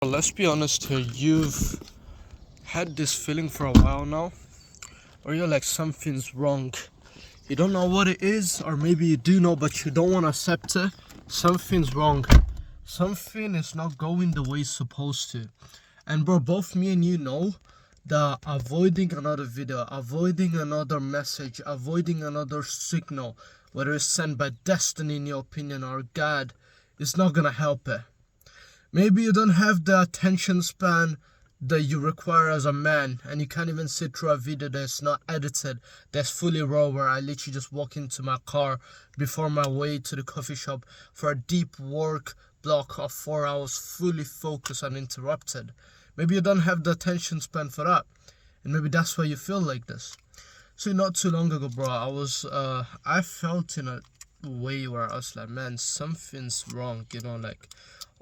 Let's be honest here. You've had this feeling for a while now, or you're like something's wrong. You don't know what it is, or maybe you do know, but you don't want to accept it. Something's wrong. Something is not going the way it's supposed to. And bro, both me and you know that avoiding another video, avoiding another message, avoiding another signal, whether it's sent by destiny in your opinion or God, is not gonna help it. Maybe you don't have the attention span that you require as a man, and you can't even sit through a video that's not edited, that's fully raw, where I literally just walk into my car before my way to the coffee shop for a deep work block of 4 hours, fully focused and uninterrupted. Maybe you don't have the attention span for that, and maybe that's why you feel like this. So not too long ago, bro, I felt in a way where I was like, man, something's wrong, like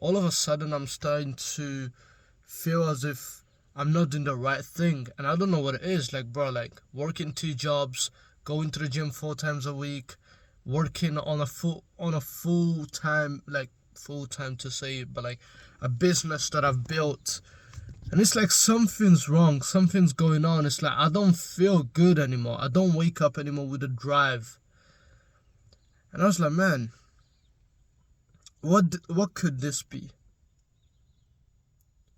all of a sudden I'm starting to feel as if I'm not doing the right thing, and I don't know what it is. Like, bro, like working 2 jobs, going to the gym 4 times a week, working on a full time, like full time to say it, but like a business that I've built, and it's like something's wrong, something's going on. It's like I don't feel good anymore. I don't wake up anymore with a drive, and I was like, man, what could this be?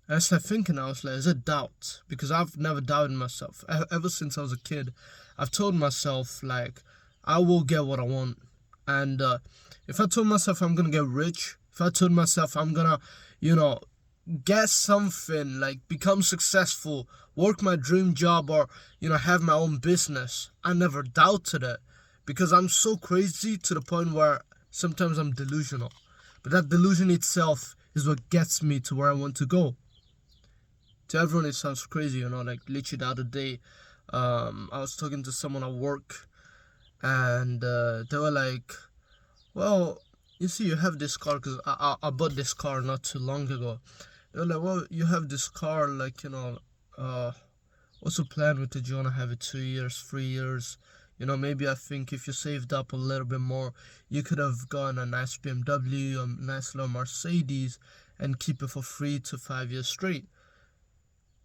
And I started thinking, I was like, is it doubt? Because I've never doubted myself. Ever since I was a kid, I've told myself, like, I will get what I want. And if I told myself I'm going to get rich, if I told myself I'm going to, get something, like become successful, work my dream job, or, have my own business, I never doubted it. Because I'm so crazy to the point where sometimes I'm delusional. But that delusion itself is what gets me to where I want to go. To everyone it sounds crazy, like literally the other day, I was talking to someone at work, and they were like, well, you see, you have this car, because I bought this car not too long ago. They were like, well, you have this car, like, what's the plan with it? Do you want to have it 2 years, 3 years? Maybe I think if you saved up a little bit more, you could have gotten a nice BMW, a nice little Mercedes, and keep it for 3 to 5 years straight.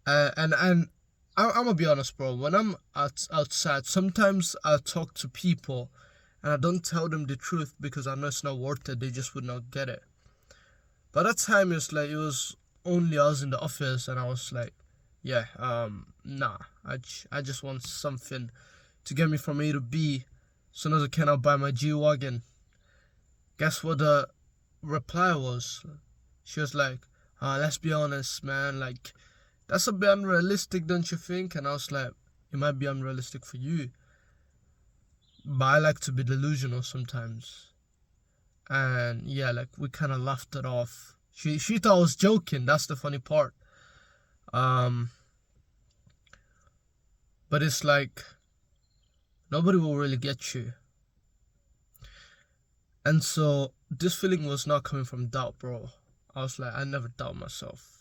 And I'm gonna be honest, bro. When I'm outside, sometimes I talk to people, and I don't tell them the truth because I know it's not worth it. They just would not get it. But that time, it was only us in the office, and I was like, yeah, nah. I just want something to get me from A to B, as soon as I cannot buy my G-Wagon. Guess what the reply was? She was like, let's be honest, man, like, that's a bit unrealistic, don't you think? And I was like, it might be unrealistic for you, but I like to be delusional sometimes. And yeah, like, we kind of laughed it off. She thought I was joking. That's the funny part. But it's like, nobody will really get you. And so this feeling was not coming from doubt, bro. I was like, I never doubt myself.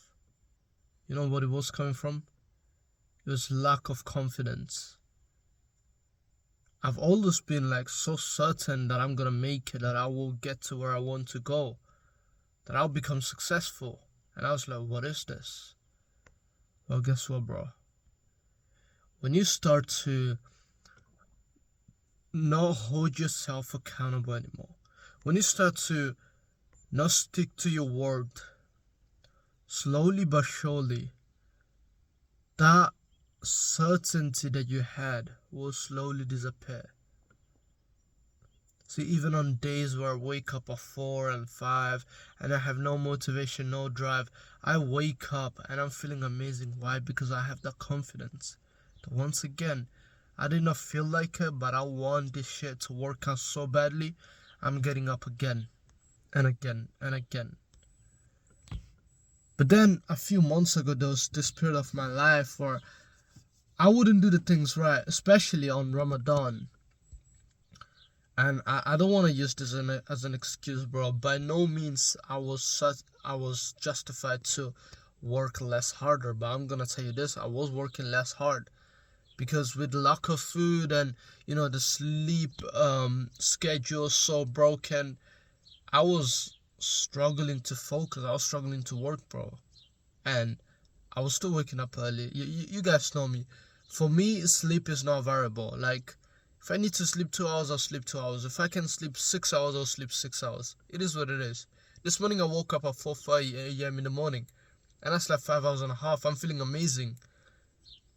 You know what it was coming from? It was lack of confidence. I've always been like so certain that I'm gonna make it, that I will get to where I want to go, that I'll become successful. And I was like, what is this? Well, guess what, bro? When you start to not hold yourself accountable anymore, when you start to not stick to your word, slowly but surely, that certainty that you had will slowly disappear. See, even on days where I wake up at 4 and 5 and I have no motivation, no drive, I wake up and I'm feeling amazing. Why? Because I have that confidence that once again, I did not feel like it, but I want this shit to work out so badly. I'm getting up again and again and again. But then a few months ago, there was this period of my life where I wouldn't do the things right, especially on Ramadan. And I don't want to use this as an excuse, bro. By no means I was justified to work less harder. But I'm gonna tell you this: I was working less hard because with lack of food and the sleep schedule so broken, I was struggling to focus. I was struggling to work, bro. and I was still waking up early. You guys know me. For me, sleep is not variable. Like, if I need to sleep 2 hours, I'll sleep 2 hours. If I can sleep 6 hours, I'll sleep 6 hours. It is what it is. This morning I woke up at 4:30 a.m. in the morning, and I slept 5 hours and a half. I'm feeling amazing.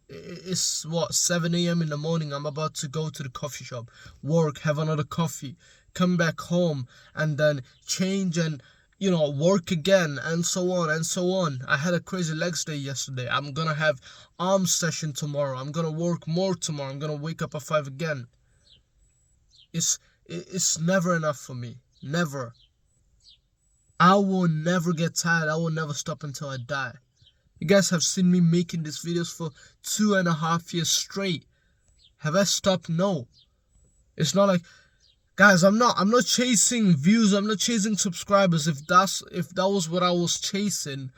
It's what, 7 a.m. in the morning. I'm about to go to the coffee shop, work, have another coffee, come back home, and then change and work again, and so on and so on. I had a crazy legs day yesterday. I'm gonna have arm session tomorrow. I'm gonna work more tomorrow. I'm gonna wake up at 5 again. It's never enough for me. Never. I will never get tired. I will never stop until I die. You guys have seen me making these videos for 2.5 years straight. Have I stopped? No. It's not like, guys, I'm not chasing views. I'm not chasing subscribers. If that was what I was chasing,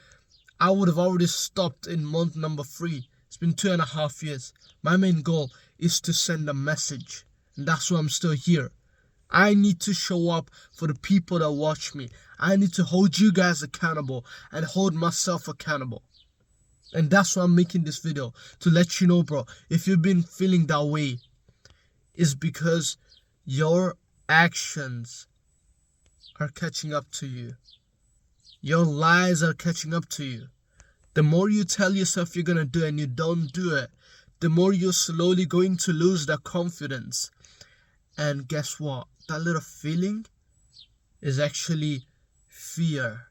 I would have already stopped in month number 3. It's been 2.5 years. My main goal is to send a message, and that's why I'm still here. I need to show up for the people that watch me. I need to hold you guys accountable and hold myself accountable. And that's why I'm making this video, to let you know, bro, if you've been feeling that way, it's because your actions are catching up to you. Your lies are catching up to you. The more you tell yourself you're going to do it and you don't do it, the more you're slowly going to lose that confidence. And guess what? That little feeling is actually fear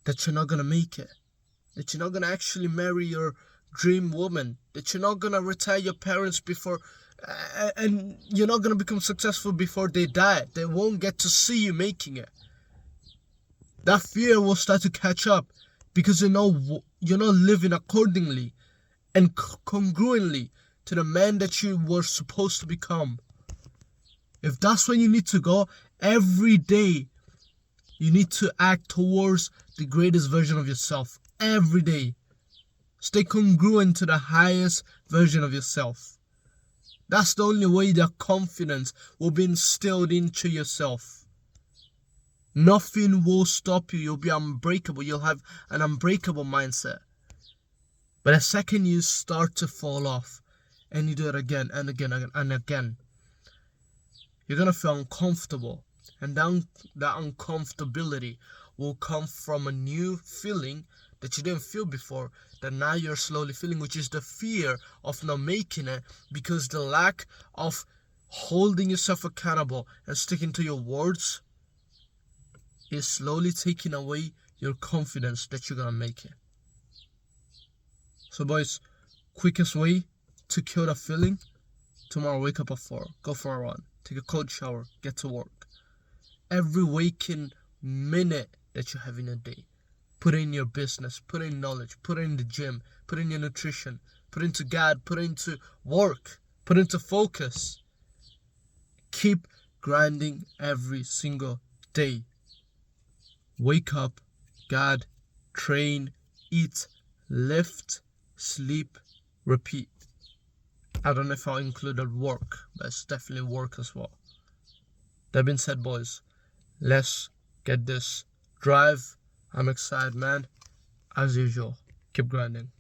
that you're not going to make it. That you're not going to actually marry your dream woman. That you're not going to retire your parents before, and you're not going to become successful before they die. They won't get to see you making it. That fear will start to catch up because you're not living accordingly and congruently to the man that you were supposed to become. If that's where you need to go, every day you need to act towards the greatest version of yourself. Every day. Stay congruent to the highest version of yourself. That's the only way that confidence will be instilled into yourself. Nothing will stop you. You'll be unbreakable. You'll have an unbreakable mindset. But the second you start to fall off, and you do it again and again and again, you're going to feel uncomfortable. And that uncomfortability will come from a new feeling that you didn't feel before, that now you're slowly feeling, which is the fear of not making it, because the lack of holding yourself accountable and sticking to your words is slowly taking away your confidence that you're gonna make it. So boys, quickest way to kill that feeling: tomorrow wake up at 4, go for a run, take a cold shower, get to work. Every waking minute that you have in a day, put in your business, put in knowledge, put in the gym, put in your nutrition, put into God, put into work, put into focus. Keep grinding every single day. Wake up, God, train, eat, lift, sleep, repeat. I don't know if I'll include work, but it's definitely work as well. That being said, boys, let's get this drive. I'm excited, man. As usual, keep grinding.